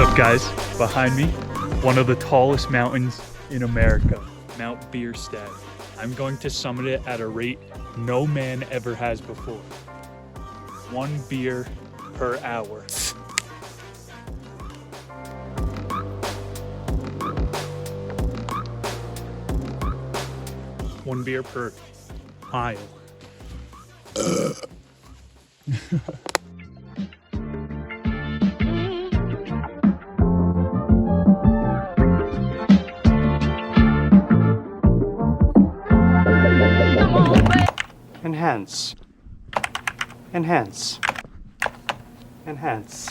up, guys? Behind me, one of the tallest mountains in America, Mount BEERstadt. I'm going to summit it at a rate no man ever has before. 1 beer per hour. One beer per mile. Enhance. Enhance. Enhance.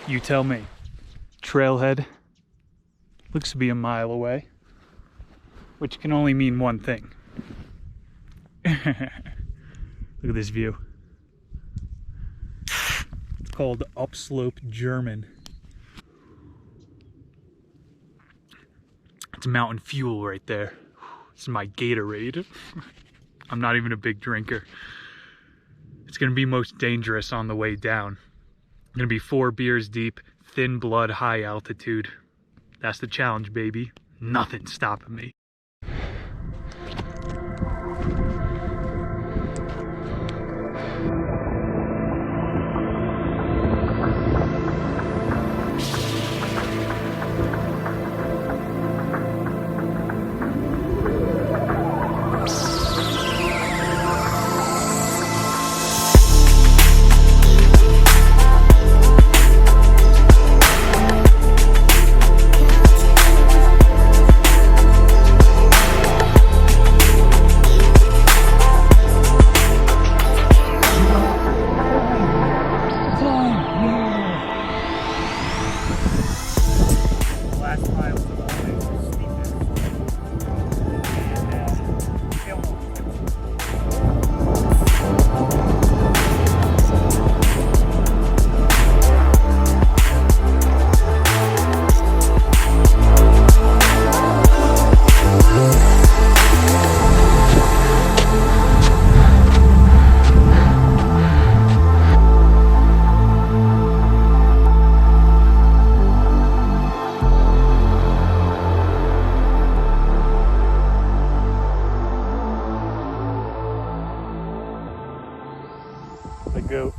You tell me. Trailhead looks to be a mile away, which can only mean one thing. Look at this view. It's called Upslope German. It's Mountain Fuel right there. This is my Gatorade. I'm not even a big drinker. It's gonna be most dangerous on the way down. Gonna be 4 beers deep, thin blood, high altitude. That's the challenge, baby. Nothing's stopping me. The goat.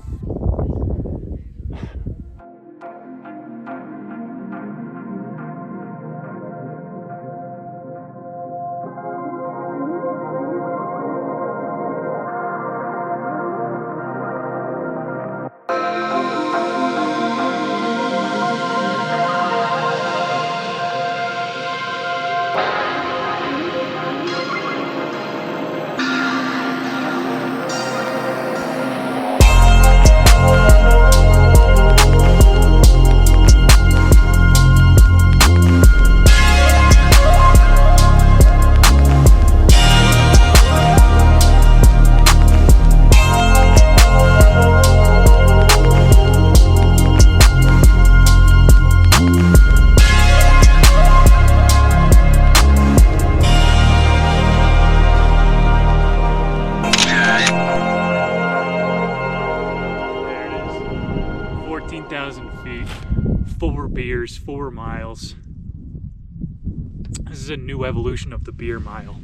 feet, 4 beers, 4 miles. This is a new evolution of the beer mile.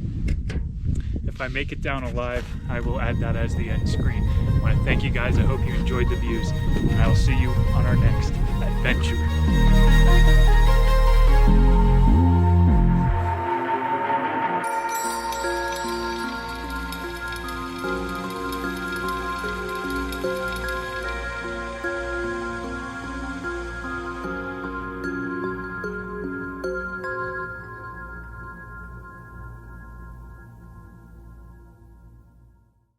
If I make it down alive, I will add that as the end screen. I want to thank you guys. I hope you enjoyed the views, and I will see you on our next adventure.